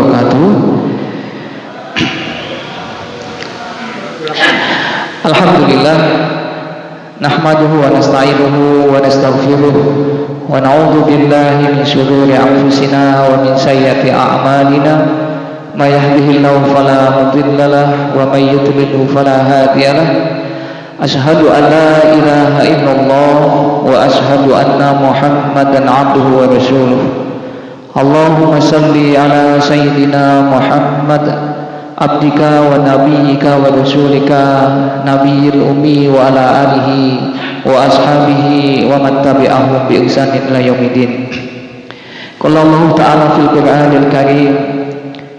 wabarakatuh. Alhamdulillah, nahmaduhu wa nasta'inuhu wa nastaghfiruh wa na'udzu billahi min shururi anfusina wa min sayyiati a'malina. May yahdihillahu fala mudilla lahu wa may yudlilhu fala hadiya lahu. Asyhadu an la ilaha illallah wa asyhadu anna Muhammadan 'abduhu wa rasuluh. Allahumma salli ala sayyidina Muhammad abdika wa nabiyyika wa rasulika nabiyil ummi wa ala alihi wa ashabihi wa man tabi'ahum bi ihsanin ila yaumiddin. Qala Allah ta'ala fil Qur'anil Karim,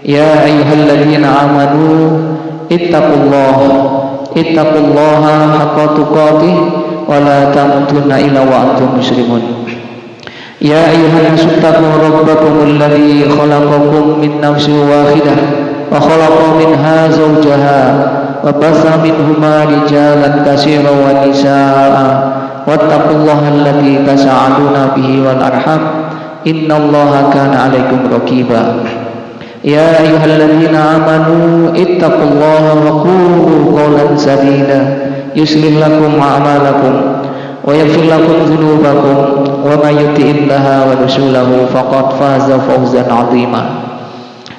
ya ayyuhalladzina amanu ittaqullaha haqqa tuqatih wa la tamutunna illa wa antum muslimun. Ya ayyuhan nasu taqu rabbakumul ladzi khalaqakum min nafsin wahidah wa khalaqa minha zawjaha wa batha minhuma rijalan katsiran wa nisaa'a wattaqullaha alladzi tasaaluna bihi wal arham innallaha kana 'alaikum raqiba. Ya ayyuhalladzina amanu ittaqullaha wa qulu qawlan sadida yuslih lakum a'malakum wa yaghfir lakum dhunubakum wa may yuti'illaha wa rasulahu faqad faza fawzan 'azima.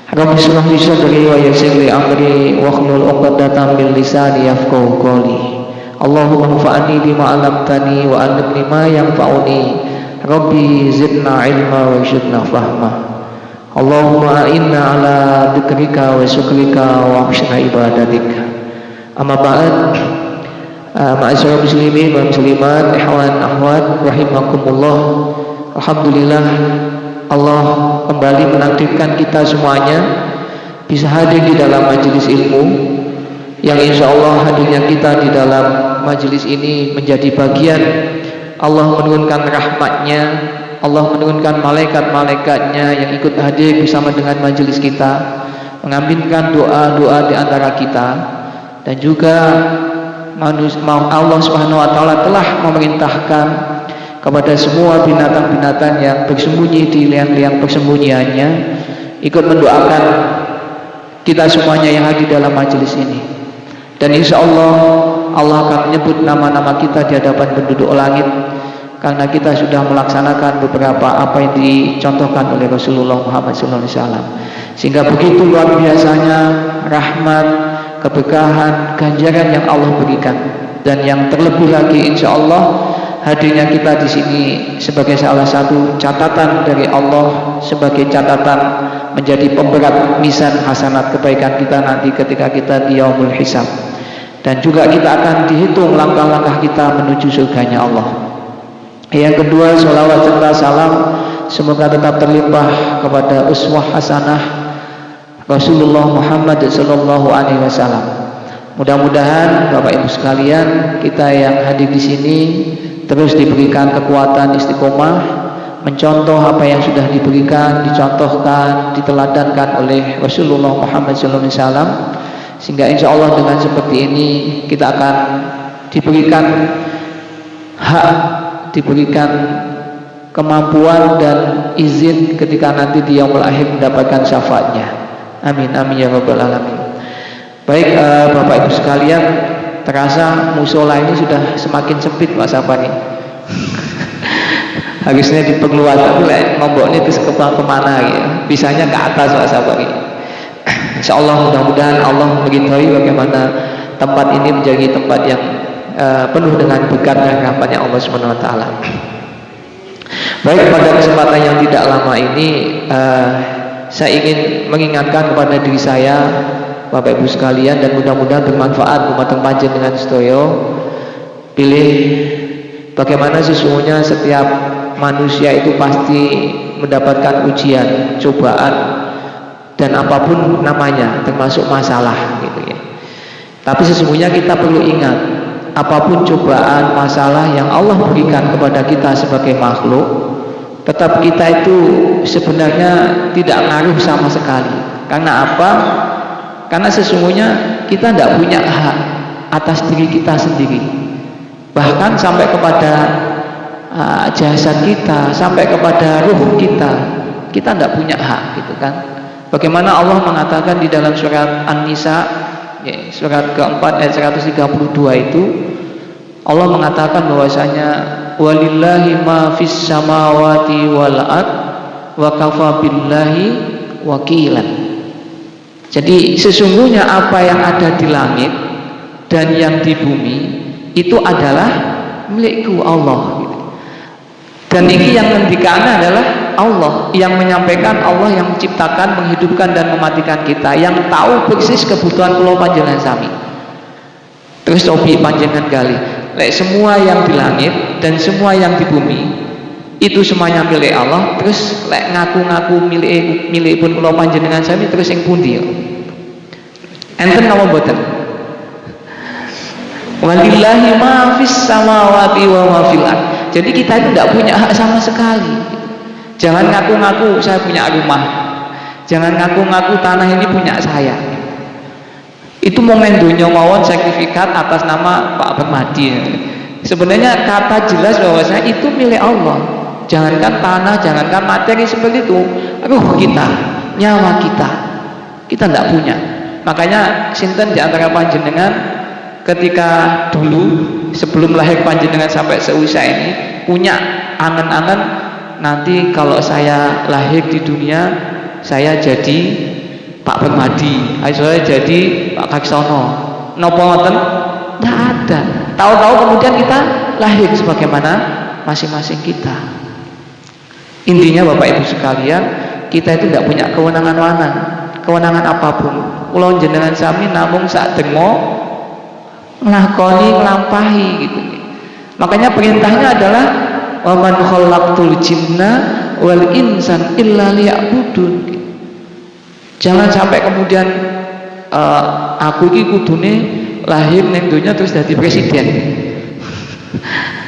Rabbi shrah li sadri wa yassir li amri wahlul 'uqdatam min lisani yafqahu qawli. Allahumma anfa'ni bima 'allamtani wa 'allimni ma yanfa'uni. Rabbi zidna 'ilma wa zidna fahma. Allahumma a'inna 'ala dzikrika wa syukrika wa husna ibadatika. Amma ba'd. Ma'asyiral muslimin wal muslimat, ikhwan akhwat rahimakumullah. Alhamdulillah, Allah kembali menakdirkan kita semuanya bisa hadir di dalam majelis ilmu, yang insya Allah hadirnya kita di dalam majelis ini menjadi bagian Allah menurunkan rahmatnya, Allah menurunkan malaikat-malaikatnya yang ikut hadir bersama dengan majelis kita, mengaminkan doa-doa di antara kita, dan juga Allah Subhanahu wa taala telah memerintahkan kepada semua binatang-binatang yang bersembunyi di liang-liang persembunyiannya ikut mendoakan kita semuanya yang hadir dalam majelis ini. Dan insya Allah akan menyebut nama-nama kita di hadapan penduduk langit karena kita sudah melaksanakan beberapa apa yang dicontohkan oleh Rasulullah Muhammad SAW. Sehingga begitu luar biasanya rahmat, keberkahan, ganjaran yang Allah berikan. Dan yang terlebih lagi insya Allah hadirnya kita di sini sebagai salah satu catatan dari Allah, sebagai catatan menjadi pemberat mizan hasanat kebaikan kita nanti ketika kita di yaumul hisab. Dan juga kita akan dihitung langkah-langkah kita menuju surganya Allah. Yang kedua, sholawat serta salam semoga tetap terlimpah kepada uswah hasanah Rasulullah Muhammad sallallahu alaihi wasallam. Mudah-mudahan Bapak Ibu sekalian, kita yang hadir di sini terus diberikan kekuatan istiqomah mencontoh apa yang sudah diberikan, dicontohkan, diteladankan oleh Rasulullah Muhammad sallallahu alaihi wasallam, sehingga insya Allah dengan seperti ini kita akan diberikan hak, diberikan kemampuan dan izin ketika nanti di yaumul akhir mendapatkan syafaatnya. Amin amin ya rabbal alamin. Baik, Bapak Ibu sekalian, terasa musola ini sudah semakin sempit Pak Sapari. Harusnya diperluas, tapi nomboknya itu kemana ya? Bisanya ke atas Pak Sapari. Insya Allah mudah-mudahan Allah mengetahui bagaimana tempat ini menjadi tempat yang penuh dengan berkat dan rahmatnya Allah Subhanahu wa taala. Baik, pada kesempatan yang tidak lama ini saya ingin mengingatkan kepada diri saya, Bapak Ibu sekalian, dan mudah-mudahan bermanfaat dumateng panjenengan sedaya. Pilih bagaimana sesungguhnya setiap manusia itu pasti mendapatkan ujian, cobaan, dan apapun namanya, termasuk masalah gitu ya. Tapi sesungguhnya kita perlu ingat, apapun cobaan, masalah yang Allah berikan kepada kita sebagai makhluk, tetap kita itu sebenarnya tidak ngaruh sama sekali. Karena apa? Karena sesungguhnya kita tidak punya hak atas diri kita sendiri. Bahkan sampai kepada jasad kita, sampai kepada ruh kita tidak punya hak gitu kan. Bagaimana Allah mengatakan di dalam surat An-Nisa, ya, surat keempat ayat 132 itu, Allah mengatakan bahwasanya walillahi ma fis samawati wal ard wa kafa billahi wakilan. Jadi sesungguhnya apa yang ada di langit dan yang di bumi itu adalah milikku Allah. Dan ini yang ngendikane adalah Allah, yang menyampaikan Allah, yang menciptakan, menghidupkan dan mematikan kita, yang tahu persis kebutuhan kula panjenengan sami. Terus cobi panjenengan gali, lek semua yang di langit dan semua yang di bumi itu semuanya milik Allah, terus lek ngaku-ngaku milik pun kula panjenengan sami, terus yang pundi? Enten napa mboten? Walillahi ma fis samawati wa ma fil ard. Jadi kita itu tidak punya hak sama sekali. Jangan ngaku-ngaku saya punya rumah, jangan ngaku-ngaku tanah ini punya saya. Itu mau mendunya mawon sertifikat atas nama Pak Permadi. Sebenarnya kata jelas bahwasanya itu milik Allah. Jangankan tanah, jangankan materi seperti itu, ruh kita, nyawa kita tidak punya. Makanya sinten di antara panjenengan ketika dulu sebelum lahir panjenengan sampai seusia ini punya angan-angan, nanti kalau saya lahir di dunia saya jadi Pak Permadi, saya jadi Pak Kaksono. Napa ngoten? Tidak ada. Tahu-tahu kemudian kita lahir sebagaimana masing-masing kita. Intinya Bapak Ibu sekalian, kita itu tidak punya kewenangan apapun. Kula jenengan sami namung sak dengo nglakoni nglampahi gitu. Makanya perintahnya adalah wa man khalaqtul jinna wal insan illa liya'budun. Jangan sampai kemudian aku iki kudune lahir ning donya terus jadi presiden.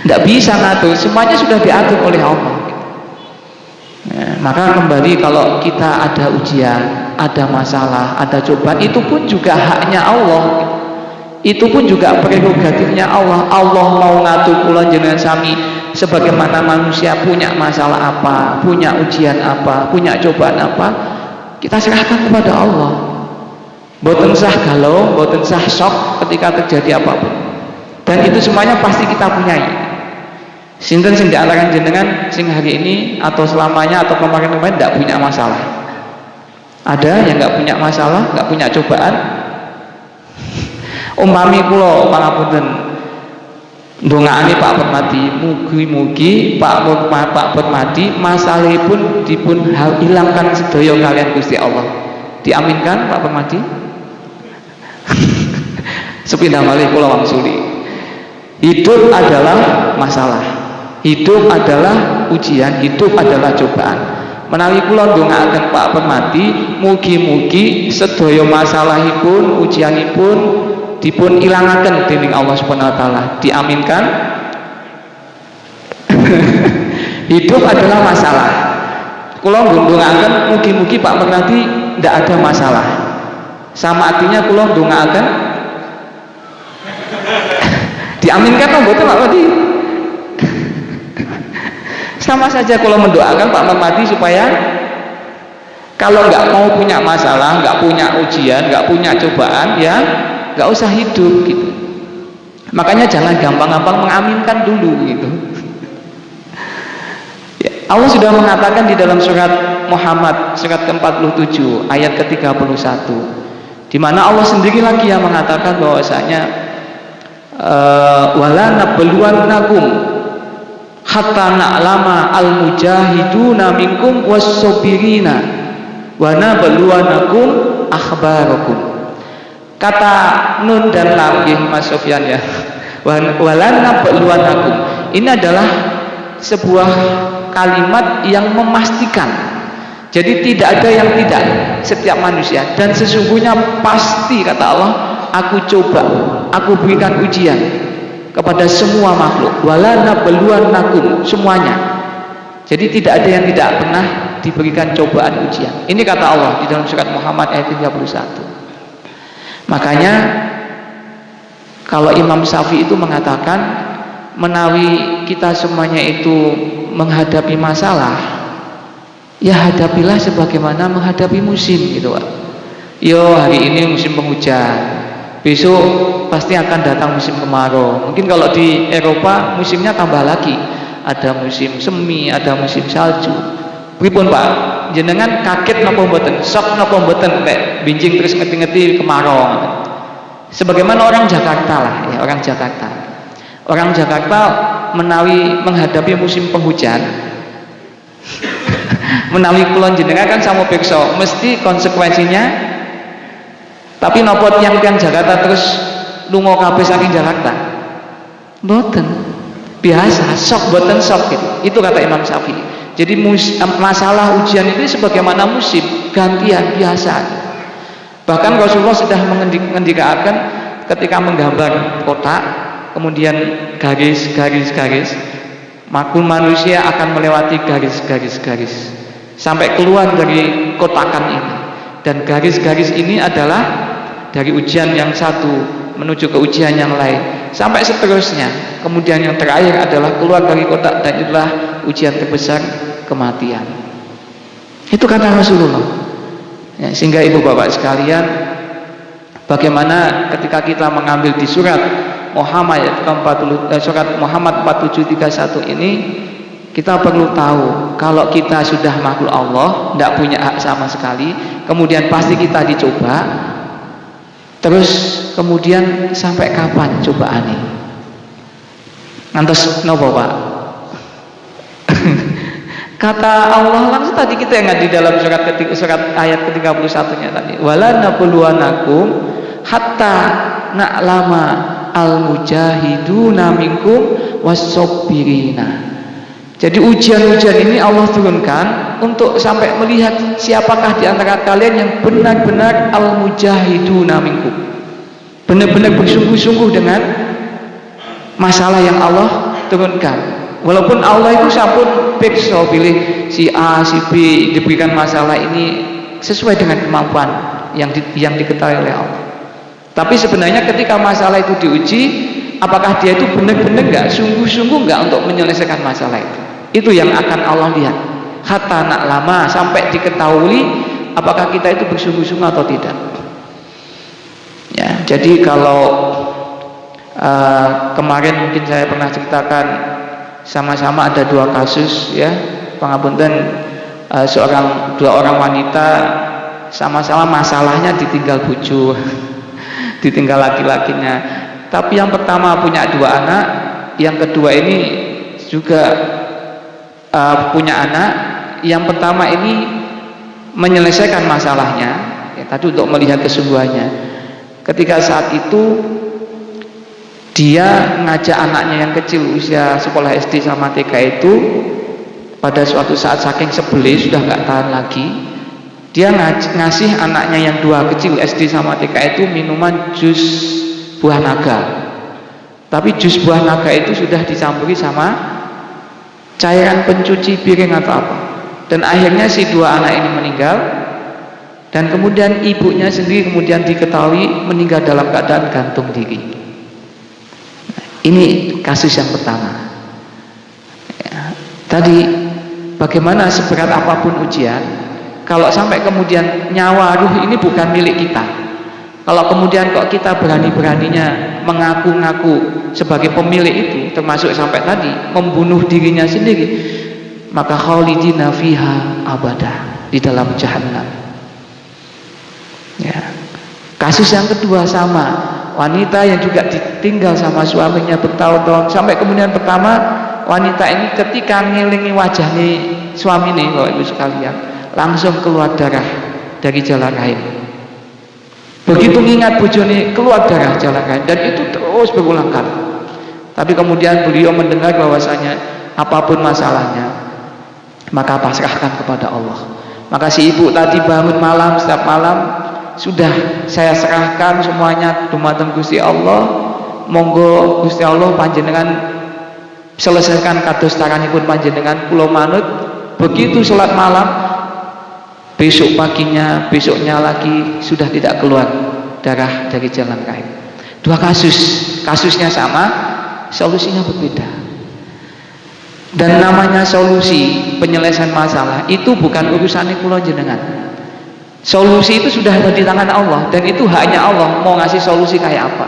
Tidak bisa ngatur, semuanya sudah diatur oleh Allah. Maka kembali, kalau kita ada ujian, ada masalah, ada cobaan, itu pun juga haknya Allah. Itu pun juga prerogatifnya Allah. Allah mau ngatur kula jenengan sami sebagaimana manusia punya masalah apa, punya ujian apa, punya cobaan apa, kita serahkan kepada Allah. Mboten sah galau, mboten sah shock ketika terjadi apapun. Dan itu semuanya pasti kita punyai. Sinten sing diantara jenengan sing hari ini atau selamanya atau kemarin-kemarin tidak punya masalah? Ada yang nggak punya masalah, nggak punya cobaan? Umpami kula pangapunten ndongaane Pak Permadi, mugi-mugi Pak Permadi masalahipun dipun hilangkan sedaya kalian Gusti Allah. Diaminkan Pak Permadi? Sepindah malih kula wangsuli. Hidup adalah masalah, hidup adalah ujian, hidup adalah cobaan. Menawi kula ndongaaken Pak Permadi, mugi-mugi sedaya masalahipun, ujianipun dipun ilangaken dening Allah Subhanahu wa taala. Diaminkan? Hidup adalah masalah. Kula ndongaaken mugi-mugi Pak Permadi ndak ada masalah. Sama artinya kula ndongaaken diaminkan apa mboten Pak Permadi? Sama saja kalau mendoakan Pak Permadi supaya kalau nggak mau punya masalah, nggak punya ujian, nggak punya cobaan, ya nggak usah hidup gitu. Makanya jangan gampang-gampang mengaminkan dulu gitu. Ya, Allah sudah mengatakan di dalam surat Muhammad surat ke-47 ayat ke-31, di mana Allah sendiri lagi yang mengatakan bahwasanya wala nabluwannakum hatta na'lama al-mujahiduna minkum was-sabirina wa nabluwannakum akhbarakum. Kata nun dan lam Mas Sofyan ya. Wala nabluwannakum. Ini adalah sebuah kalimat yang memastikan. Jadi tidak ada yang tidak, setiap manusia, dan sesungguhnya pasti kata Allah, aku coba, aku berikan ujian kepada semua makhluk. Wala nabluwannakum, semuanya. Jadi tidak ada yang tidak pernah diberikan cobaan ujian. Ini kata Allah di dalam surat Muhammad ayat 31. Makanya kalau Imam Syafi'i itu mengatakan, menawi kita semuanya itu menghadapi masalah, ya hadapilah sebagaimana menghadapi musim gitu Pak. Yo hari ini musim penghujan, besok pasti akan datang musim kemarau. Mungkin kalau di Eropa musimnya tambah lagi, ada musim semi, ada musim salju. Pripun Pak, jenengan kaget napa mboten, shock napa mboten nek binjing terus ngeti-ngeti kemarau. Sebagaimana orang Jakarta lah ya, orang Jakarta. Orang Jakarta menawi menghadapi musim penghujan menawi kulon jenengan kan sama pirsa mesti konsekuensinya, tapi nopo tiang-tiang Jakarta terus lunga kabeh saking Jakarta mboten, biasa sok mboten sok gitu. Itu kata Imam Syafi'i. Jadi masalah ujian itu sebagaimana musim gantian biasa. Bahkan Rasulullah sudah mengendikakan ketika menggambar kotak kemudian garis manusia akan melewati garis sampai keluar dari kotakan ini, dan garis-garis ini adalah dari ujian yang satu menuju ke ujian yang lain sampai seterusnya. Kemudian yang terakhir adalah keluar dari kotak, dan itulah ujian terbesar, kematian. Itu kata Rasulullah ya, sehingga ibu bapak sekalian, bagaimana ketika kita mengambil di surat Muhammad surat Muhammad 4731 ini, kita perlu tahu kalau kita sudah makhluk Allah, tidak punya hak sama sekali, kemudian pasti kita dicoba. Terus kemudian sampai kapan cobaan ini? Ngantos nopo Pak? Kata Allah langsung tadi kita ingat di dalam surat ayat ke-31-nya tadi, wala nabluwanakum hatta na'lama al-mujahiduna minkum was-sabbirina. Jadi ujian-ujian ini Allah turunkan untuk sampai melihat siapakah di antara kalian yang benar-benar al-mujahiduna minkum, benar-benar bersungguh-sungguh dengan masalah yang Allah turunkan. Walaupun Allah itu sampun pirsa pilih si A, si B diberikan masalah ini sesuai dengan kemampuan yang diketahui oleh Allah. Tapi sebenarnya ketika masalah itu diuji, apakah dia itu benar-benar enggak, sungguh-sungguh enggak untuk menyelesaikan masalah itu? Itu yang akan Allah lihat. Hatta na'lama, sampai diketahui apakah kita itu bersungguh-sungguh atau tidak. Ya, jadi kalau kemarin mungkin saya pernah ceritakan, sama-sama ada dua kasus ya, pangapunten, dua orang wanita sama-sama masalahnya ditinggal bojo, ditinggal laki-lakinya. Tapi yang pertama punya dua anak, yang kedua ini juga punya anak. Yang pertama ini menyelesaikan masalahnya ya, tadi untuk melihat kesungguhannya. Ketika saat itu dia ngajak anaknya yang kecil usia sekolah SD sama TK itu, pada suatu saat saking sebeli sudah nggak tahan lagi, dia ngasih anaknya yang dua kecil SD sama TK itu minuman jus buah naga. Tapi jus buah naga itu sudah dicampuri sama cairan pencuci piring atau apa, dan akhirnya si dua anak ini meninggal, dan kemudian ibunya sendiri kemudian diketahui meninggal dalam keadaan gantung diri. Ini kasus yang pertama ya. Tadi bagaimana seberat apapun ujian, kalau sampai kemudian nyawa ruh ini bukan milik kita, kalau kemudian kok kita berani-beraninya mengaku-ngaku sebagai pemilik itu, termasuk sampai tadi membunuh dirinya sendiri, maka khalidina fiha abada, di dalam jahannam ya. Kasus yang kedua sama, wanita yang juga ditinggal sama suaminya bertahun-tahun, sampai kemudian pertama wanita ini ketika ngelingi wajahnya suami nih, Bapak Ibu sekalian, langsung keluar darah dari jalan rahim. Begitu ingat bojone keluar darah jalan rahim, dan itu terus berulang kali. Tapi kemudian beliau mendengar bahwasanya apapun masalahnya maka pasrahkan kepada Allah. Maka si ibu tadi bangun malam, setiap malam, sudah saya serahkan semuanya dumateng Gusti Allah, monggo Gusti Allah panjenengan selesaikan kados taranipun panjenengan, kula manut. Begitu salat malam, besok paginya, besoknya lagi sudah tidak keluar darah dari jalan rahim. Dua kasus, kasusnya sama, solusinya berbeda. Dan namanya solusi penyelesaian masalah itu bukan urusan kula jenengan. Solusi itu sudah ada di tangan Allah, dan itu haknya Allah mau ngasih solusi kayak apa.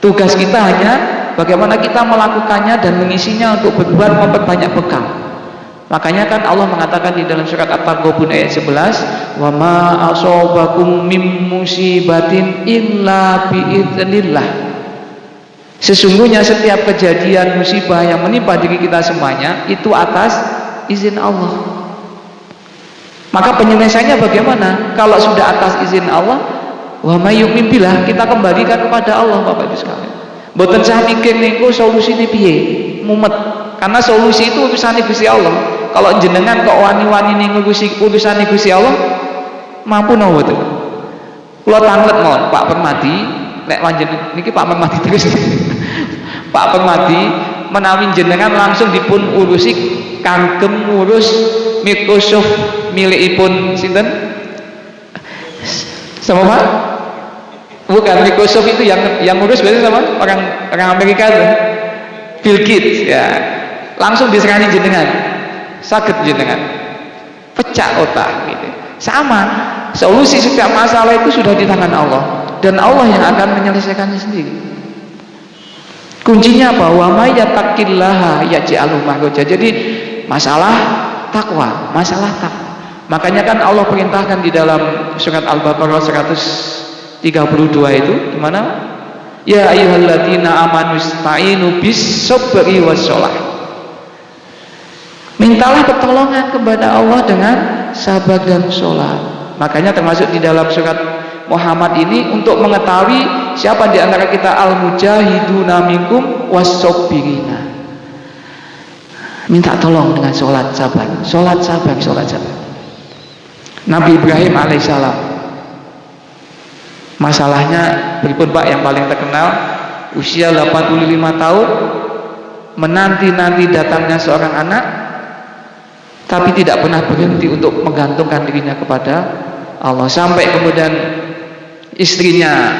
Tugas kita hanya bagaimana kita melakukannya dan mengisinya untuk berbuat memperbanyak bekal. Makanya kan Allah mengatakan di dalam surat At-Taghabun ayat 11, "Wa ma asobakum mim musibatin illa biidznillah." Sesungguhnya setiap kejadian musibah yang menimpa diri kita semuanya itu atas izin Allah. Maka penyelesaiannya bagaimana? Kalau sudah atas izin Allah, wa may yu'min billah, kita kembalikan kepada Allah, Bapak Ibu sekalian. Mboten sah mikir niku solusine piye, mumet. Karena solusi itu urusan Gusti Allah. Kalau jenengan kok wani-wani ning urusan Gusti Allah, mampu napa mboten? Kula tanglet mawon Pak Permadi, nek panjenengan niki Pak Permadi terus. Pak Permadi menawi jenengan langsung dipun urusi kangkem ngurus Microsoft milikipun sinten? Sama Pak? Bukan, Microsoft itu yang ngurus berarti sama orang Amerika itu, Bill Gates ya. Langsung diserahkan jenengan, saged jenengan pecah otak gitu. Sama, solusi setiap masalah itu sudah di tangan Allah, dan Allah yang akan menyelesaikannya sendiri. Kuncinya apa? Wa may yattaqillaha yaj'alhu makhraja. Jadi masalah takwa, masalah takwa. Makanya kan Allah perintahkan di dalam surat Al-Baqarah 132 itu gimana? Ya ayyuhalladzina amanu ista'inu bis-sabri was-shalah. Mintalah pertolongan kepada Allah dengan sabar dan sholat. Makanya termasuk di dalam surat Muhammad ini untuk mengetahui siapa di antara kita al-mujahiduna minkum was-sabirina. Minta tolong dengan sholat sabar, sholat sabar, sholat sabar. Nabi Ibrahim alaihissalam, masalahnya berikut Pak, yang paling terkenal, usia 85 tahun, menanti-nanti datangnya seorang anak, tapi tidak pernah berhenti untuk menggantungkan dirinya kepada Allah. Sampai kemudian istrinya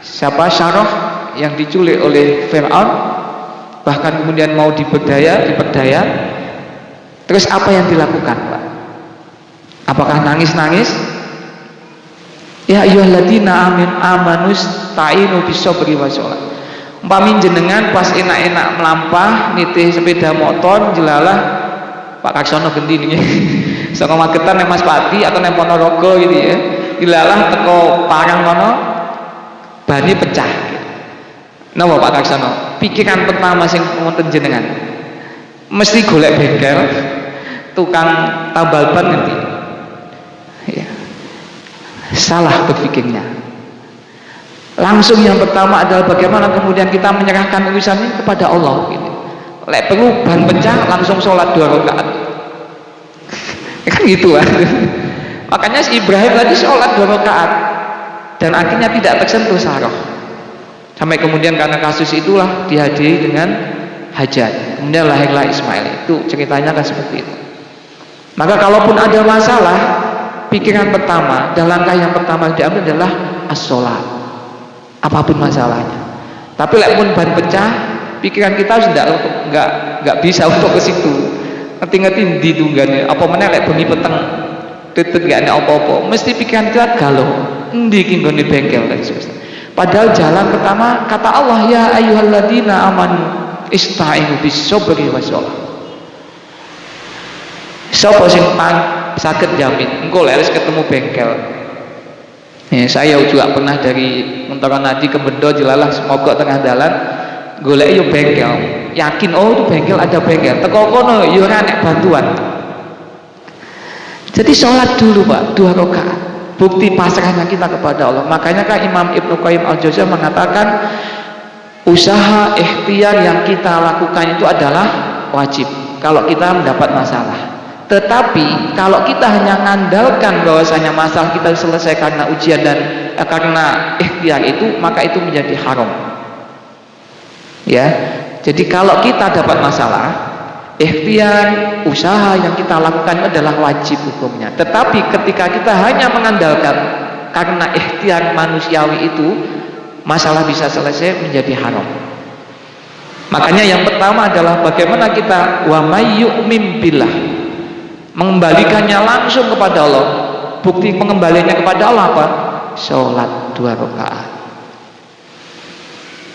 siapa, Sarah, yang diculik oleh Fir'aun, bahkan kemudian mau diperdaya. Terus apa yang dilakukan Pak? Apakah nangis-nangis? Ya ayyuhalladzina amanu ista'inu bis-sabri was-shalah. Umpami jenengan pas enak-enak melampah nitih sepeda motor jelalah Pak Kaksono gendi nih. Saka Magetan nang Mas Pati atau nang Ponorogo gitu ya. Jelalah teko Parang kono bani pecah. Napa Pak Kaksono? Pikiran pertama sing wonten jenengan mesti golek bengkel, tukang tambal ban nanti. Ya. Salah berpikirnya. Langsung yang pertama adalah bagaimana kemudian kita menyerahkan urusan ini kepada Allah gitu. Lek perlu ban pecah langsung sholat 2 rakaat. Kan gitu kan. Makanya si Ibrahim tadi sholat 2 rakaat dan akhirnya tidak tersentuh Sarah. Sampai kemudian karena kasus itulah dihadiri dengan hajat. Kemudian lahirlah Ismail. Itu ceritanya kan seperti itu. Maka kalaupun ada masalah, pikiran pertama dan langkah yang pertama diambil adalah as-sholat. Apapun masalahnya. Tapi lek pun ban pecah, pikiran kita sudah nggak bisa untuk ke situ. Ngerti-ngerti di tunggane. Apa meneh lek bengi peteng tetep gak ada apa-apa. Mesti pikiran kita galau. Endi ki nggone bengkel dan sebagainya. Padahal jalan pertama kata Allah, ya ayyuhalladzina amanu ista'inu bis-sabri was-shalah. Sapa sing saged jamin engko lek ketemu bengkel. Saya juga pernah dari Mentara Nadi ke Bendo jelalah semoga tengah dalan golek yo bengkel, yakin oh itu bengkel, ada bengkel, teko kono yo ora nek bantuan. Jadi sholat dulu Pak 2 rakaat, bukti pasrahnya kita kepada Allah. Makanya kan Imam Ibnu Qayyim Al-Jauziyah mengatakan usaha ikhtiar yang kita lakukan itu adalah wajib kalau kita mendapat masalah. Tetapi kalau kita hanya mengandalkan bahwasanya masalah kita selesai karena ujian dan karena ikhtiar itu, maka itu menjadi haram. Ya, jadi kalau kita dapat masalah, ikhtiar, usaha yang kita lakukan adalah wajib hukumnya. Tetapi ketika kita hanya mengandalkan karena ikhtiar manusiawi itu, masalah bisa selesai menjadi haram. Makanya yang pertama adalah bagaimana kita wa may yu'min billah, mengembalikannya langsung kepada Allah. Bukti pengembaliannya kepada Allah apa? Sholat 2 rakaat.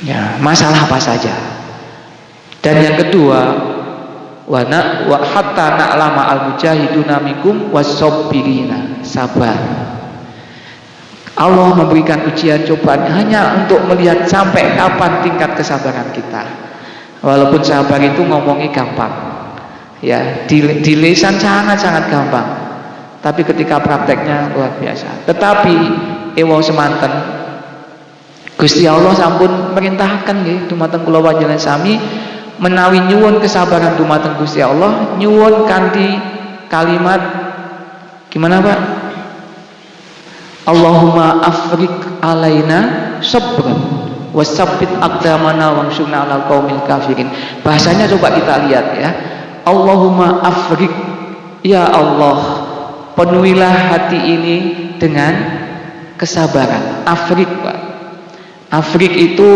Ya, masalah apa saja. Dan yang kedua, wa hatta na'lama al-mujahiduna minkum was-sabbirina, sabar. Allah memberikan ujian cobaan hanya untuk melihat sampai kapan tingkat kesabaran kita. Walaupun sabar itu ngomongnya gampang, ya di lisan sangat gampang, tapi ketika prakteknya luar biasa. Tetapi ewa semanten Gusti Allah sampun merintahkan nggih dumateng kula panjenengan sami menawi nyuwun kesabaran dumateng Gusti Allah, nyuwun kanthi kalimat gimana Pak? Allahumma afrik alaina sabran wasabbit aqdamana wansurna 'alal qaumil kafirin. Bahasanya coba kita lihat ya. Allahumma afrik, ya Allah, penuhilah hati ini dengan kesabaran. Afrik, Pak. Afrik itu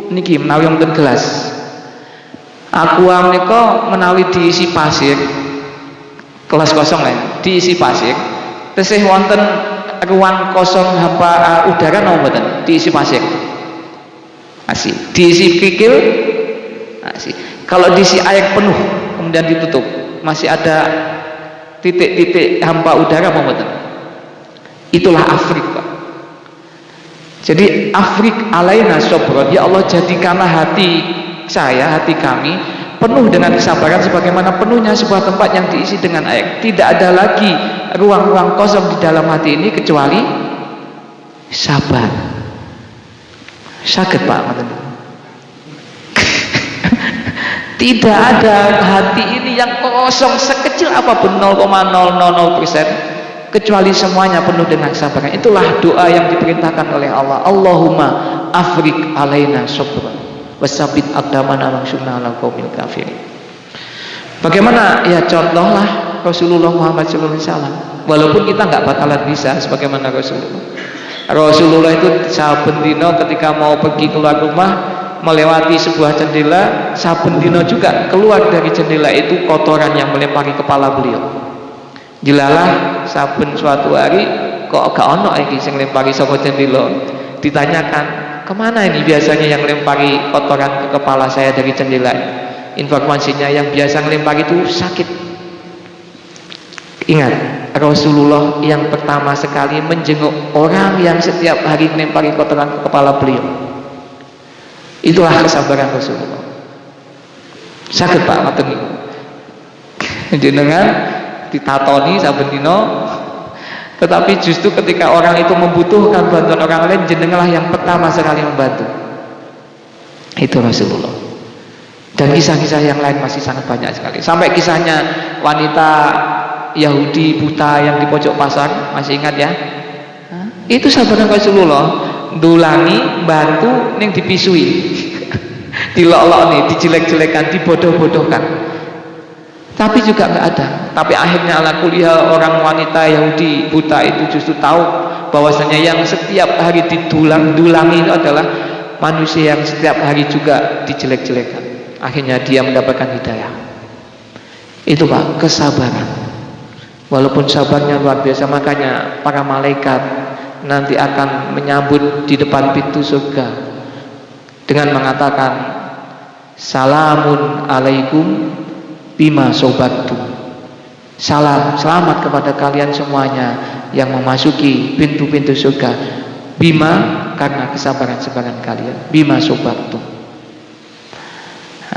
niki menawi wonten gelas. Aqua menika menawi diisi pasir, gelas kosong ya, diisi pasir. Tesih wonten ruang kosong hampa udara napa mboten? Diisi pasir. Masih. Diisi kikil? Masih. Kalau diisi air penuh kemudian ditutup, masih ada titik-titik hampa udara apa mboten? Itulah afrik, Pak. Jadi afrik alaina sabran, ya Allah jadikanlah hati saya, hati kami penuh dengan kesabaran sebagaimana penuhnya sebuah tempat yang diisi dengan air. Tidak ada lagi ruang-ruang kosong di dalam hati ini kecuali sabar. Sakit Pak. Tidak ada hati ini yang kosong sekecil apapun 0,000% kecuali semuanya penuh dengan kesabaran. Itulah doa yang diperintahkan oleh Allah. Allahumma afrik alaina sabran wasabbit aqdamana wansurna 'alal qaumil kafirin. Bagaimana ya contohlah Rasulullah Muhammad SAW. Walaupun kita nggak bakalan bisa sebagaimana Rasulullah. Rasulullah itu saben dina ketika mau pergi keluar rumah melewati sebuah jendela, saben dina juga keluar dari jendela itu kotoran yang melempari kepala beliau. Dilalah saben suatu hari kok gak ono iki sing lempari saka jendela. Ditanyakan, kemana ini biasanya yang lempari kotoran ke kepala saya dari jendela? Informasinya yang biasa ngelempari itu sakit. Ingat, Rasulullah yang pertama sekali menjenguk orang yang setiap hari ngelempari kotoran ke kepala beliau. Itulah kesabaran Rasulullah. Sakit Pak ngoten niku. Jenengan ditatoni saben dina, tetapi justru ketika orang itu membutuhkan bantuan orang lain, jenenganlah yang pertama sekali membantu. Itu Rasulullah. Dan kisah-kisah yang lain masih sangat banyak sekali. Sampai kisahnya wanita Yahudi buta yang di pojok pasar, masih ingat ya? Itu sahabat Rasulullah, dulangi, bantu, ning dipisui, dilok-lok nih, dijelek-jelekan, dibodoh-bodohkan. Tapi juga nggak ada. Tapi akhirnya ala kuliah orang wanita Yahudi buta itu justru tahu bahwasanya yang setiap hari didulangi itu adalah manusia yang setiap hari juga dijelek-jelekan. Akhirnya dia mendapatkan hidayah. Itu Pak, kesabaran. Walaupun sabarnya luar biasa, makanya para malaikat nanti akan menyambut di depan pintu surga dengan mengatakan salamun alaikum bima sobattum. Salam, selamat kepada kalian semuanya yang memasuki pintu-pintu surga. Bima, karena kesabaran-kesabaran kalian. Bima sobattum.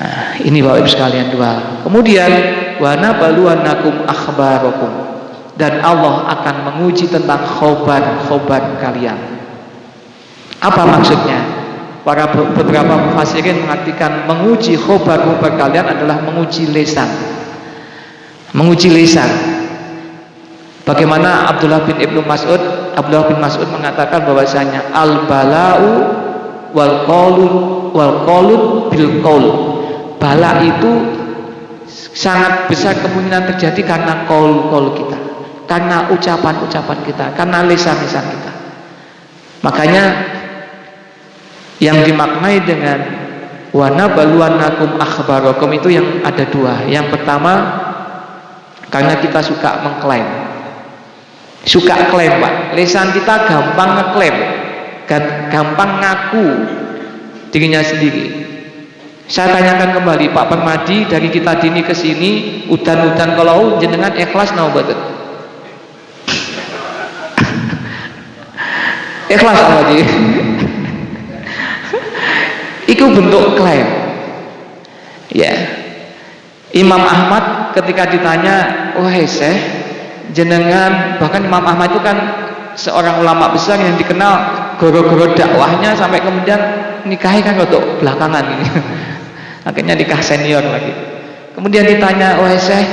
Nah, ini Bapak Ibu sekalian dua. Kemudian wa nabluwannakum akhbarakum, dan Allah akan menguji tentang khobar kalian. Apa maksudnya? Para beberapa mufassirin mengartikan menguji khobar kalian adalah menguji lisan. Menguji lisan. Bagaimana Abdullah bin Mas'ud mengatakan bahwasanya al-bala'u wal qaulun bil qaul. Bala itu sangat besar kemungkinan terjadi karena qaul kita, karena ucapan-ucapan kita, karena lisan-lisan kita. Makanya yang dimaknai dengan Wa nabluwannakum akhbarakum itu yang ada dua. Yang pertama karena kita suka mengklaim, suka klaim Pak. Lisan kita gampang ngeklaim, gampang ngaku dirinya sendiri. Saya tanyakan kembali Pak Permadi, dari kita dini ke sini udan-udan kalau jenengan ikhlas nau betul. Ikhlas apa sih? Itu bentuk klaim. Ya. Imam Ahmad ketika ditanya, "Wahai Syekh, jenengan," bahkan Imam Ahmad itu kan seorang ulama besar yang dikenal goro-goro dakwahnya sampai kemudian nikahi kan untuk belakangan ini. Akhirnya nikah senior lagi. Kemudian ditanya, "Wahai Syekh,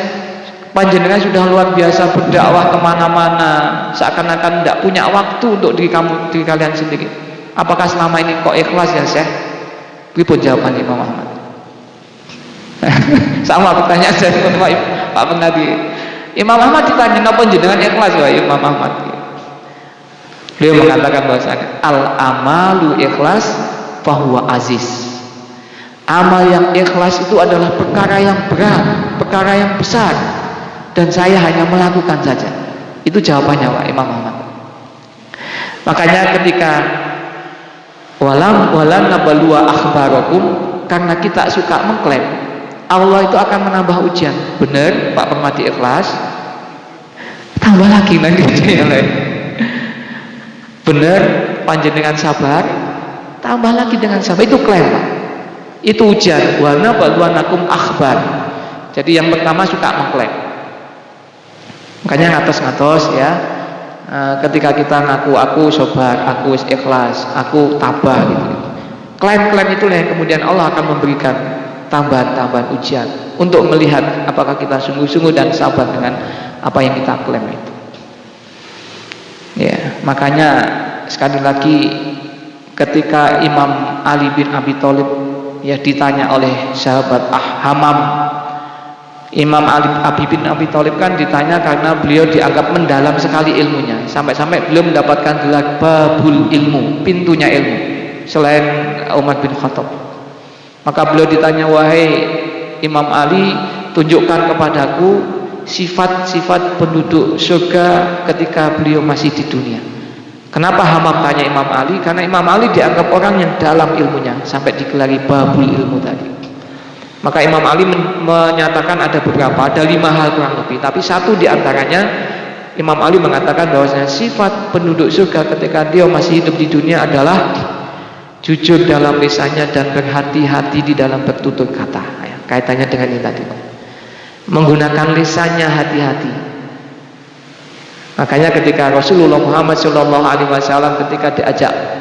panjenengan sudah luar biasa berdakwah kemana-mana, seakan-akan tidak punya waktu untuk diri kalian sendiri. Apakah selama ini kok ikhlas ya Syekh?" Berikut jawaban Imam Ahmad. Sama pertanyaan saya kepada Pak Penadi. Imam Ahmad ditanya, "Napa jenengan ikhlas ya Imam Ahmad?" Beliau mengatakan bahwasanya al-amalu ikhlas fahuwa aziz. Amal yang ikhlas itu adalah perkara yang berat, perkara yang besar, dan saya hanya melakukan saja. Itu jawabannya Pak Imam Ahmad. Makanya ketika walam nabluwa akhbarakum, karena kita suka mengklaim, Allah itu akan menambah ujian. Benar Pak Permadi ikhlas, tambah lagi nanti ujian lain. Benar panjenengan sabar, tambah lagi dengan sabar. Itu klaim Pak. Itu ujian. Wa nabluwannakum akhbar. Jadi yang pertama suka mengklaim. Makanya ngatos-ngatos ya. Ketika kita ngaku aku sabar, aku ikhlas, aku tabah gitu. Klaim-klaim itulah yang kemudian Allah akan memberikan tambahan-tambahan ujian untuk melihat apakah kita sungguh-sungguh dan sabar dengan apa yang kita klaim itu. Ya, makanya sekali lagi ketika Imam Ali bin Abi Thalib ya ditanya oleh sahabat Hamam, Imam Ali bin Abi Thalib kan ditanya karena beliau dianggap mendalam sekali ilmunya, sampai-sampai beliau mendapatkan gelar babul ilmu, pintunya ilmu selain Umar bin Khattab. Maka beliau ditanya, "Wahai Imam Ali, tunjukkan kepadaku sifat-sifat penduduk surga ketika beliau masih di dunia." Kenapa Hamam tanya Imam Ali? Karena Imam Ali dianggap orang yang dalam ilmunya sampai digelari babul ilmu tadi. Maka Imam Ali menyatakan ada beberapa, ada 5 hal kurang lebih, tapi satu diantaranya Imam Ali mengatakan bahwasanya sifat penduduk surga ketika dia masih hidup di dunia adalah jujur dalam lisannya dan berhati-hati di dalam bertutur kata. Ya, kaitannya dengan ini tadi, menggunakan lisannya hati-hati. Makanya ketika Rasulullah Muhammad SAW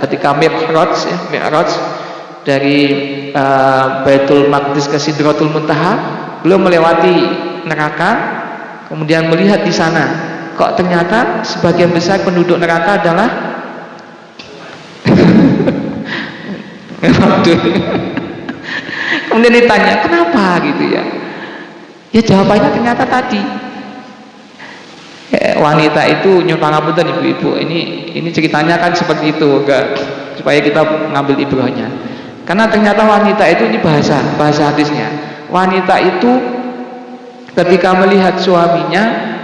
ketika Mi'raj dari Baitul Maqdis ke Sidratul Muntaha, beliau melewati neraka, kemudian melihat di sana, kok ternyata sebagian besar penduduk neraka adalah kemudian ditanya, "Kenapa?" gitu ya. Ya jawabannya ternyata tadi. Wanita itu nyutangapunten ibu-ibu, ini ceritanya kan seperti itu, supaya kita ngambil ibrahnya. Karena ternyata wanita itu, ini bahasa hadisnya, wanita itu ketika melihat suaminya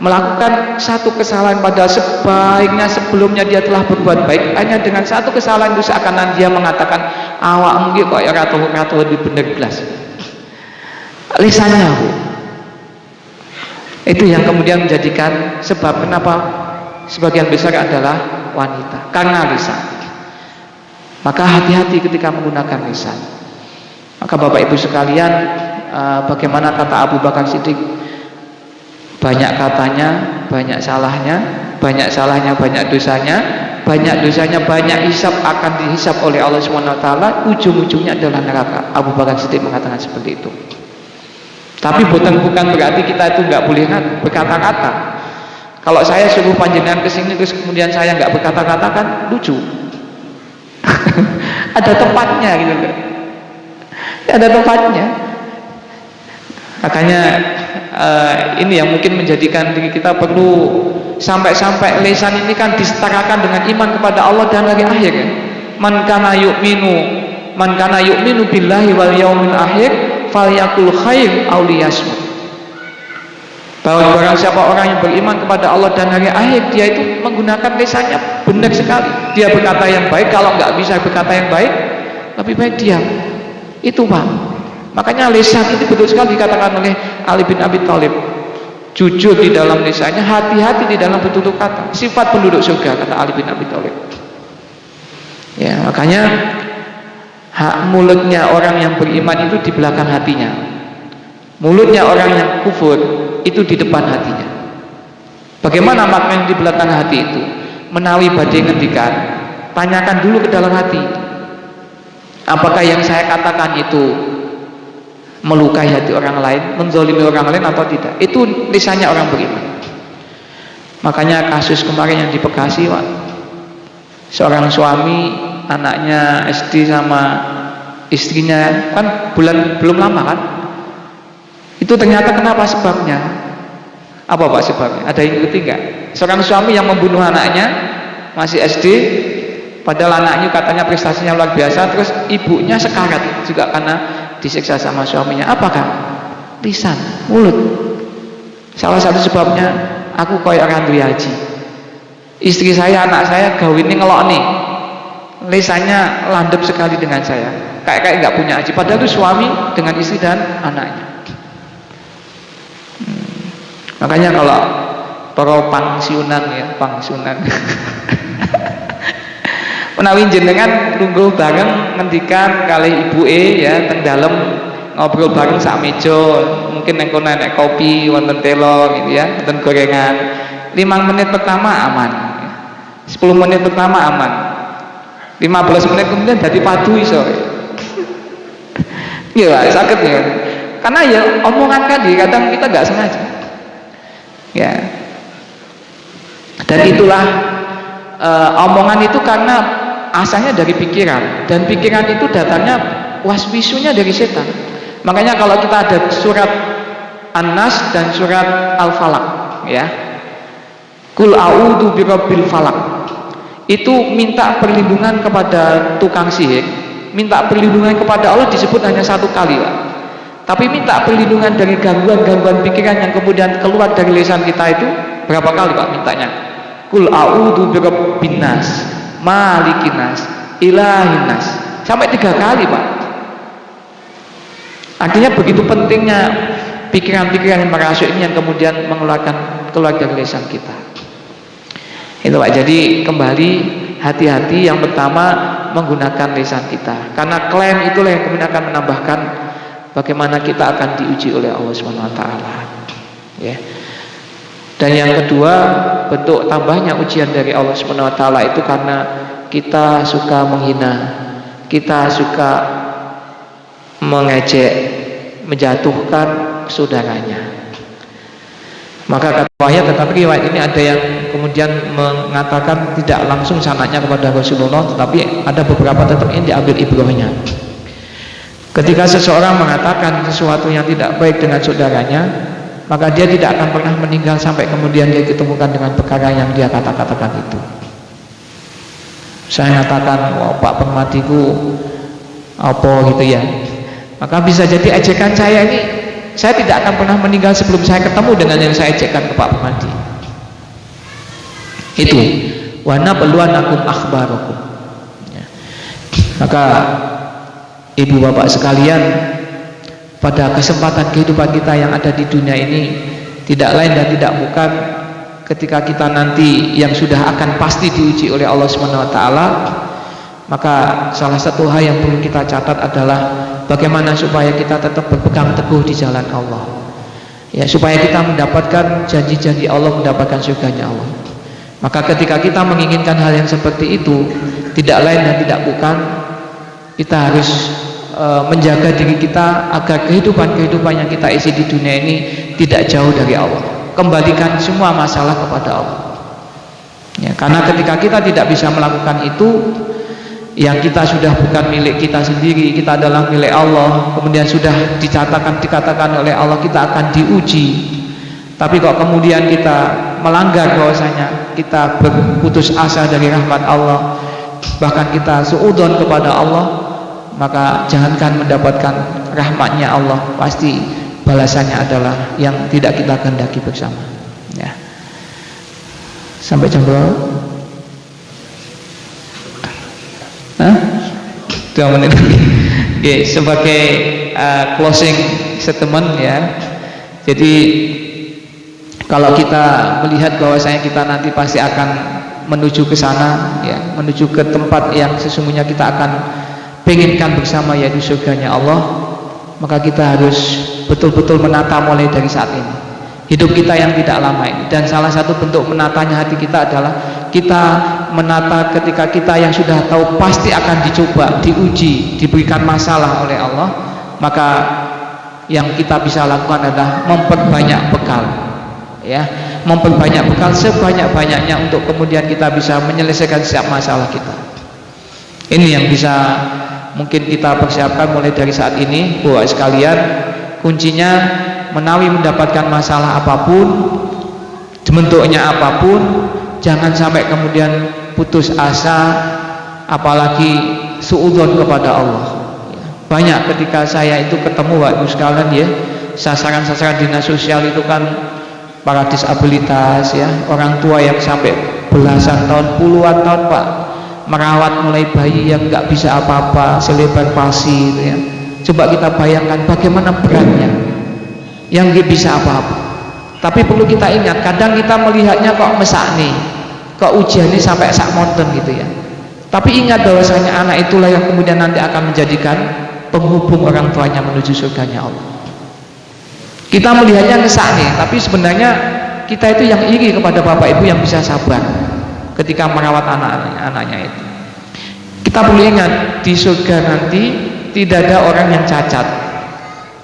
melakukan satu kesalahan pada sebaiknya sebelumnya dia telah berbuat baik, hanya dengan satu kesalahan itu seakan dia mengatakan, "Awakmu iki kok ya ratu lebih bener belas." Lisannya itu yang kemudian menjadikan sebab kenapa sebagian besar adalah wanita, karena lisan. Maka hati-hati ketika menggunakan lisan. Maka Bapak Ibu sekalian, bagaimana kata Abu Bakar Siddiq, banyak katanya, banyak salahnya, banyak salahnya, banyak dosanya, banyak dosanya, banyak hisab akan dihisab oleh Allah SWT, ujung-ujungnya adalah neraka. Abu Bakar Siddiq mengatakan seperti itu. Tapi bukan berarti kita itu nggak boleh berkata-kata. Kalau saya suruh panjenengan ke sini terus kemudian saya nggak berkata-kata kan lucu. Ada tempatnya gitu kan. Ada tempatnya. Makanya ini yang mungkin menjadikan diri kita perlu sampai-sampai lisan ini kan disetarakan dengan iman kepada Allah dan hari akhir. Man kana yu'minu man kana yu'minu billahi wal yaumil akhir falyakul khair aw liyasmut. Bahwa barang siapa orang yang beriman kepada Allah dan hari akhir, dia itu menggunakan lisannya benar sekali. Dia berkata yang baik, kalau nggak bisa berkata yang baik, lebih baik diam. Itu Pak. Makanya lisan itu betul sekali dikatakan oleh Ali bin Abi Thalib. Jujur di dalam lisannya, hati-hati di dalam bertutur kata. Sifat penduduk surga, kata Ali bin Abi Thalib. Ya, makanya hak mulutnya orang yang beriman itu di belakang hatinya. Mulutnya orang yang kufur itu di depan hatinya. Bagaimana makna yang di belakang hati itu? Menawi badai ngendikan, tanyakan dulu ke dalam hati. Apakah yang saya katakan itu melukai hati orang lain, menzalimi orang lain atau tidak? Itu lisannya orang beriman. Makanya kasus kemarin yang di Bekasi, Pak, seorang suami, anaknya SD sama istrinya, kan belum lama kan? Itu ternyata kenapa sebabnya? Apa Pak sebabnya? Ada yang ngerti nggak? Seorang suami yang membunuh anaknya masih SD, padahal anaknya katanya prestasinya luar biasa, terus ibunya sekarat juga karena disiksa sama suaminya. Apakah? Lisan, mulut. Salah satu sebabnya, aku koyok randu haji. Istri saya, anak saya gawinnya ngelok nih, lisannya landep sekali dengan saya. Kayak nggak punya haji. Padahal itu suami dengan istri dan anaknya. Makanya kalau para pangsiunan ya, pangsiunan menawi jenengan lungguh bareng ngendikan kali ibuke ya teng dalem ngobrol bareng sak meja, mungkin nek kono nek kopi wonten telo gitu ya, wonten gorengan. 5 menit pertama aman. 10 menit pertama aman. 15 menit kemudian dadi padu iso. Iya, sakit ya. Karena ya omongan tadi kadang kita nggak sengaja. Ya, dan itulah omongan itu karena asalnya dari pikiran, dan pikiran itu datangnya waswisunya dari setan. Makanya kalau kita ada surat An-Nas dan surat Al-Falaq, ya, Qul a'udzu birabbil falaq, itu minta perlindungan kepada tukang sihir, minta perlindungan kepada Allah disebut hanya 1 kali, Pak. Tapi minta perlindungan dari gangguan-gangguan pikiran yang kemudian keluar dari lisan kita itu berapa kali Pak mintanya? Qul a'udzu birabbin nas, malikin nas, ilahin nas. Sampai 3 kali Pak. Artinya begitu pentingnya pikiran-pikiran yang merasuk ini yang kemudian mengeluarkan keluar dari lisan kita. Itu Pak. Jadi kembali hati-hati, yang pertama menggunakan lisan kita. Karena klaim itulah yang kemudian akan menambahkan bagaimana kita akan diuji oleh Allah Subhanahu wa taala. Ya. Dan yang kedua, bentuk tambahnya ujian dari Allah Subhanahu wa taala itu karena kita suka menghina, kita suka mengejek, menjatuhkan saudaranya. Maka kata riwayat, tetapi riwayat ini ada yang kemudian mengatakan tidak langsung sanadnya kepada Rasulullah, tetapi ada beberapa tetap yang diambil ibrahnya. Ketika seseorang mengatakan sesuatu yang tidak baik dengan saudaranya, maka dia tidak akan pernah meninggal sampai kemudian dia ditemukan dengan perkara yang dia katakan itu. Saya katakan, wah Pak Permatiku apa gitu ya, maka bisa jadi ejekan saya ini, saya tidak akan pernah meninggal sebelum saya ketemu dengan yang saya ejekan ke Pak Permati. Itu wa nabluwanakum akhbarakum. Ya. Maka Ibu bapak sekalian, pada kesempatan kehidupan kita yang ada di dunia ini, tidak lain dan tidak bukan ketika kita nanti yang sudah akan pasti diuji oleh Allah Subhanahu wa taala, maka salah satu hal yang perlu kita catat adalah bagaimana supaya kita tetap berpegang teguh di jalan Allah. Ya, supaya kita mendapatkan janji-janji Allah, mendapatkan surganya Allah. Maka ketika kita menginginkan hal yang seperti itu, tidak lain dan tidak bukan kita harus menjaga diri kita agar kehidupan yang kita isi di dunia ini tidak jauh dari Allah. Kembalikan semua masalah kepada Allah. Ya, karena ketika kita tidak bisa melakukan itu, yang kita sudah bukan milik kita sendiri, kita adalah milik Allah, kemudian sudah dikatakan oleh Allah kita akan diuji. Tapi kok kemudian kita melanggar bahwasanya kita berputus asa dari rahmat Allah, bahkan kita suudzon kepada Allah, maka jangankan mendapatkan rahmatnya Allah, pasti balasannya adalah yang tidak kita kehendaki bersama. Ya. Sampai jam berapa? 2 menit lagi. Oke, sebagai closing statement ya. Jadi kalau kita melihat bahwasanya kita nanti pasti akan menuju ke sana, ya, menuju ke tempat yang sesungguhnya kita akan penginkan bersama, yaitu surganya Allah, maka kita harus betul-betul menata mulai dari saat ini hidup kita yang tidak lama ini. Dan salah satu bentuk menatanya hati kita adalah kita menata ketika kita yang sudah tahu pasti akan dicoba, diuji, diberikan masalah oleh Allah, maka yang kita bisa lakukan adalah memperbanyak bekal, ya, memperbanyak bekal sebanyak-banyaknya untuk kemudian kita bisa menyelesaikan setiap masalah kita. Ini yang bisa mungkin kita persiapkan mulai dari saat ini, Bapak sekalian. Kuncinya menawi mendapatkan masalah apapun, bentuknya apapun, jangan sampai kemudian putus asa, apalagi suudzon kepada Allah. Banyak ketika saya itu ketemu Bapak sekalian, ya, sasaran-sasaran dinas sosial itu kan para disabilitas, ya, orang tua yang sampai belasan tahun, puluhan tahun Pak, merawat mulai bayi yang nggak bisa apa-apa, selebar pasi itu, ya. Coba kita bayangkan bagaimana beratnya, yang nggak bisa apa-apa. Tapi perlu kita ingat, kadang kita melihatnya kok mesakni, kok ujiannya sampai sak monten gitu, ya. Tapi ingat bahwasanya anak itulah yang kemudian nanti akan menjadikan penghubung orang tuanya menuju surganya Allah. Kita melihatnya mesakni, tapi sebenarnya kita itu yang iri kepada bapak ibu yang bisa sabar ketika merawat anak-anaknya itu. Kita perlu ingat, di surga nanti tidak ada orang yang cacat,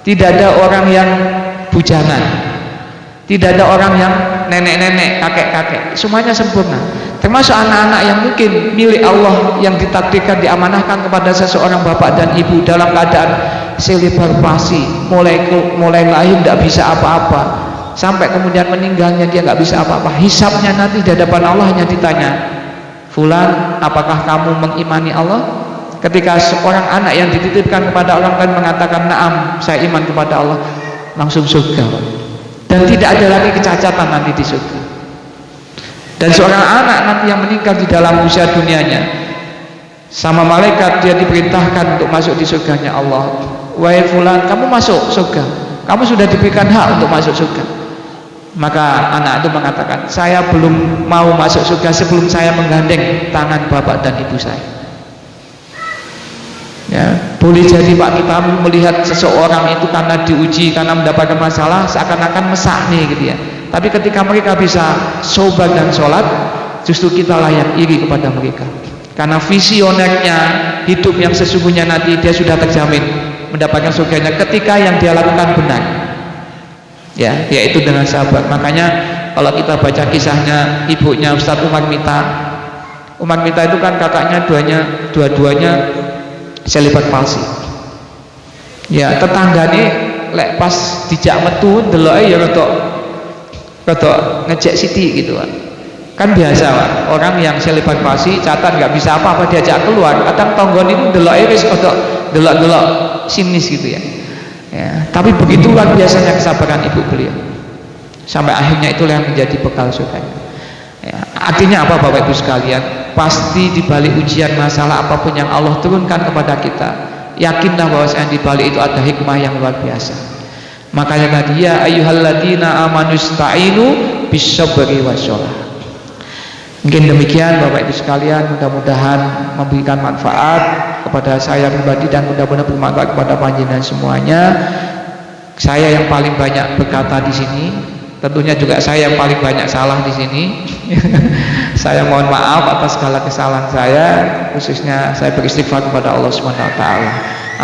tidak ada orang yang bujangan, tidak ada orang yang nenek-nenek, kakek-kakek, semuanya sempurna. Termasuk anak-anak yang mungkin milik Allah, yang ditakdirkan diamanahkan kepada seseorang bapak dan ibu dalam keadaan selebar pasi, mulai lahir tidak bisa apa-apa, sampai kemudian meninggalnya dia nggak bisa apa-apa. Hisabnya nanti di hadapan Allah hanya ditanya, Fulan, apakah kamu mengimani Allah? Ketika seorang anak yang dititipkan kepada orang lain mengatakan, "Na'am, saya iman kepada Allah," langsung surga, dan tidak ada lagi kecacatan nanti di surga. Dan seorang anak nanti yang meninggal di dalam usia dunianya, sama malaikat dia diperintahkan untuk masuk di surganya Allah. "Wahai Fulan, kamu masuk surga, kamu sudah diberikan hak untuk masuk surga." Maka anak itu mengatakan, "Saya belum mau masuk surga sebelum saya menggandeng tangan bapak dan ibu saya." Ya, boleh jadi Pak, kita melihat seseorang itu karena diuji, karena mendapatkan masalah, seakan-akan mesakni gitu, ya. Tapi ketika mereka bisa sobat dan sholat, justru kitalah yang iri kepada mereka, karena visionernya hidup yang sesungguhnya nanti dia sudah terjamin mendapatkan surganya ketika yang dia lakukan benar, ya, yaitu dengan sabar. Makanya kalau kita baca kisahnya ibunya Ustadz Umar Mita itu kan kakaknya dua-duanya selibat palsi, ya. Tetanggane lek pas dijak metu ndeloke ya rada ngejek siti gitu, Pak. Kan biasa, Pak, orang yang selibat palsi catat nggak bisa apa-apa diajak keluar, kadang tonggon itu ndeloke wis rada delok-delok sinis gitu, ya. Ya, tapi begitu luar biasanya kesabaran ibu beliau, sampai akhirnya itulah yang menjadi bekal surganya. Ya, artinya apa Bapak Ibu sekalian? Pasti di balik ujian masalah apapun yang Allah turunkan kepada kita, yakinlah bahwasanya di balik itu ada hikmah yang luar biasa. Makanya tadi, ya ayyuhalladzina amanu ista'inu bish-shabri wassalah. Mungkin demikian Bapak Ibu sekalian, mudah-mudahan memberikan manfaat kepada saya pribadi dan mudah-mudahan bermanfaat kepada panjenengan semuanya. Saya yang paling banyak berkata di sini, tentunya juga saya yang paling banyak salah di sini. Saya mohon maaf atas segala kesalahan saya, khususnya saya beristighfar kepada Allah Subhanahu wa taala.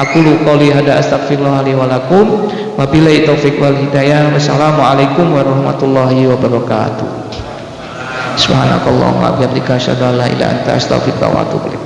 Aku qouli hada astaghfirullah li wa lakum wa billahi taufiq wal hidayah. Wassalamualaikum warahmatullahi wabarakatuh. Subhanakallahumma wa bihamdika asyhadu an la ilaha illa anta astaghfiruka wa atubu ilaik.